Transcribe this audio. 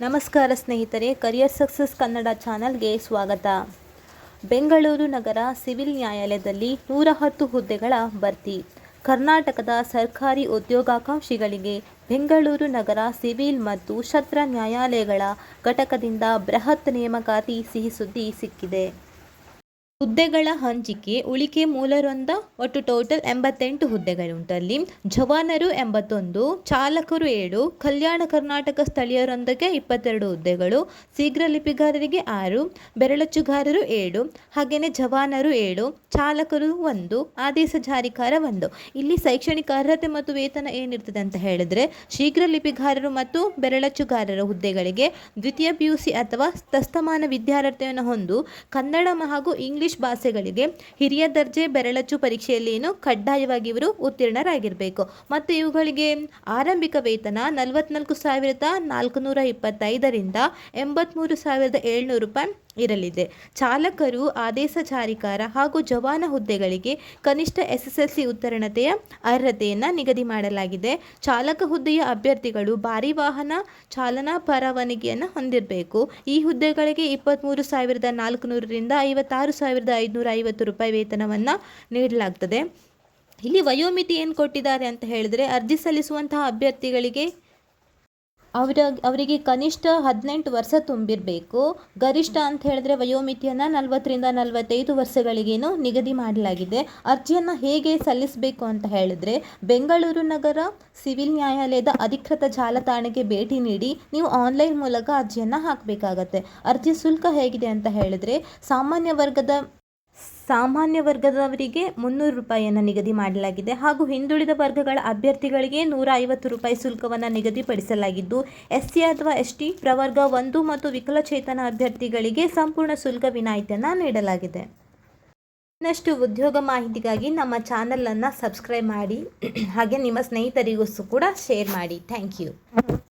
ನಮಸ್ಕಾರ ಸ್ನೇಹಿತರೆ, career success Kannada ಚಾನಲ್ಗೆ ಸ್ವಾಗತ. ಬೆಂಗಳೂರು ನಗರ ಸಿವಿಲ್ ನ್ಯಾಯಾಲಯದಲ್ಲಿ 110 ಹುದ್ದೆಗಳ ಭರ್ತಿ. ಕರ್ನಾಟಕದ ಸರ್ಕಾರಿ ಉದ್ಯೋಗಾಕಾಂಕ್ಷಿಗಳಿಗೆ ಬೆಂಗಳೂರು ನಗರ ಸಿವಿಲ್ ಮತ್ತು ಸತ್ರ ನ್ಯಾಯಾಲಯಗಳ ಘಟಕದಿಂದ ಬೃಹತ್ ನೇಮಕಾತಿ ಸಿಹಿ ಸುದ್ದಿ ಸಿಕ್ಕಿದೆ. ಹುದ್ದೆಗಳ ಹಂಚಿಕೆ ಉಳಿಕೆ ಮೂಲವೃಂದ ಒಟ್ಟು ಟೋಟಲ್ 88 ಹುದ್ದೆಗಳುಂಟಲ್ಲಿ ಜವಾನರು 81, ಚಾಲಕರು 7, ಕಲ್ಯಾಣ ಕರ್ನಾಟಕ ಸ್ಥಳೀಯರೊಂದಿಗೆ 22 ಹುದ್ದೆಗಳು, ಶೀಘ್ರ ಲಿಪಿಗಾರರಿಗೆ 6, ಬೆರಳಚ್ಚುಗಾರರು 7, ಹಾಗೆಯೇ ಜವಾನರು 7, ಚಾಲಕರು 1, ಆದೇಶ ಜಾರಿಕಾರ 1. ಇಲ್ಲಿ ಶೈಕ್ಷಣಿಕ ಅರ್ಹತೆ ಮತ್ತು ವೇತನ ಏನಿರ್ತದೆ ಅಂತ ಹೇಳಿದ್ರೆ, ಶೀಘ್ರ ಲಿಪಿಗಾರರು ಮತ್ತು ಬೆರಳಚ್ಚುಗಾರರ ಹುದ್ದೆಗಳಿಗೆ ದ್ವಿತೀಯ PUC ಅಥವಾ ತಸ್ತಮಾನ ವಿದ್ಯಾರ್ಥಿಯನ್ನು ಹೊಂದು ಕನ್ನಡ ಹಾಗೂ ಇಂಗ್ಲಿಷ್ ಭಾಷೆಗಳಿಗೆ ಹಿರಿಯ ದರ್ಜೆ ಬೆರಳಚ್ಚು ಪರೀಕ್ಷೆಯಲ್ಲಿ ಕಡ್ಡಾಯವಾಗಿ ಇವರು ಉತ್ತೀರ್ಣರಾಗಿರಬೇಕು. ಮತ್ತು ಇವುಗಳಿಗೆ ಆರಂಭಿಕ ವೇತನ 44,425ರಿಂದ 83,700 ರೂಪಾಯಿ ಇರಲಿದೆ. ಚಾಲಕರು, ಆದೇಶ ಜಾರಿಕಾರ ಹಾಗೂ ಜವಾನ ಹುದ್ದೆಗಳಿಗೆ ಕನಿಷ್ಠ SSLC ಉತ್ತೀರ್ಣತೆಯ ಅರ್ಹತೆಯನ್ನು ನಿಗದಿ ಮಾಡಲಾಗಿದೆ. ಚಾಲಕ ಹುದ್ದೆಯ ಅಭ್ಯರ್ಥಿಗಳು ಭಾರಿ ವಾಹನ ಚಾಲನಾ ಪರವಾನಗಿಯನ್ನು ಹೊಂದಿರಬೇಕು. ಈ ಹುದ್ದೆಗಳಿಗೆ 23,400ರಿಂದ 56,550 ರೂಪಾಯಿ ವೇತನವನ್ನು ನೀಡಲಾಗ್ತದೆ. ಇಲ್ಲಿ ವಯೋಮಿತಿ ಏನು ಕೊಟ್ಟಿದ್ದಾರೆ ಅಂತ ಹೇಳಿದ್ರೆ, ಅರ್ಜಿ ಸಲ್ಲಿಸುವಂತಹ ಅಭ್ಯರ್ಥಿಗಳಿಗೆ ಅವರಿಗೆ ಕನಿಷ್ಠ 18 ವರ್ಷ ತುಂಬಿರಬೇಕು. ಗರಿಷ್ಠ ಅಂತ ಹೇಳಿದ್ರೆ ವಯೋಮಿತಿಯನ್ನು 40ರಿಂದ 45 ವರ್ಷಗಳಿಗೇನು ನಿಗದಿ ಮಾಡಲಾಗಿದೆ. ಅರ್ಜಿಯನ್ನು ಹೇಗೆ ಸಲ್ಲಿಸಬೇಕು ಅಂತ ಹೇಳಿದ್ರೆ, ಬೆಂಗಳೂರು ನಗರ ಸಿವಿಲ್ ನ್ಯಾಯಾಲಯದ ಅಧಿಕೃತ ಜಾಲತಾಣಕ್ಕೆ ಭೇಟಿ ನೀಡಿ ನೀವು ಆನ್ಲೈನ್ ಮೂಲಕ ಅರ್ಜಿಯನ್ನು ಹಾಕಬೇಕಾಗತ್ತೆ. ಅರ್ಜಿ ಶುಲ್ಕ ಹೇಗಿದೆ ಅಂತ ಹೇಳಿದ್ರೆ, ಸಾಮಾನ್ಯ ವರ್ಗದವರಿಗೆ 300 ರೂಪಾಯಿಯನ್ನು ನಿಗದಿ ಮಾಡಲಾಗಿದೆ ಹಾಗೂ ಹಿಂದುಳಿದ ವರ್ಗಗಳ ಅಭ್ಯರ್ಥಿಗಳಿಗೆ 150 ರೂಪಾಯಿ ಶುಲ್ಕವನ್ನು ನಿಗದಿಪಡಿಸಲಾಗಿದ್ದು, SC ಅಥವಾ ST ಪ್ರವರ್ಗ 1 ಮತ್ತು ವಿಕಲಚೇತನ ಅಭ್ಯರ್ಥಿಗಳಿಗೆ ಸಂಪೂರ್ಣ ಶುಲ್ಕ ವಿನಾಯಿತಿಯನ್ನು ನೀಡಲಾಗಿದೆ. ಇನ್ನಷ್ಟು ಉದ್ಯೋಗ ಮಾಹಿತಿಗಾಗಿ ನಮ್ಮ ಚಾನಲನ್ನು ಸಬ್ಸ್ಕ್ರೈಬ್ ಮಾಡಿ, ಹಾಗೆ ನಿಮ್ಮ ಸ್ನೇಹಿತರಿಗೂ ಕೂಡ ಶೇರ್ ಮಾಡಿ. Thank you.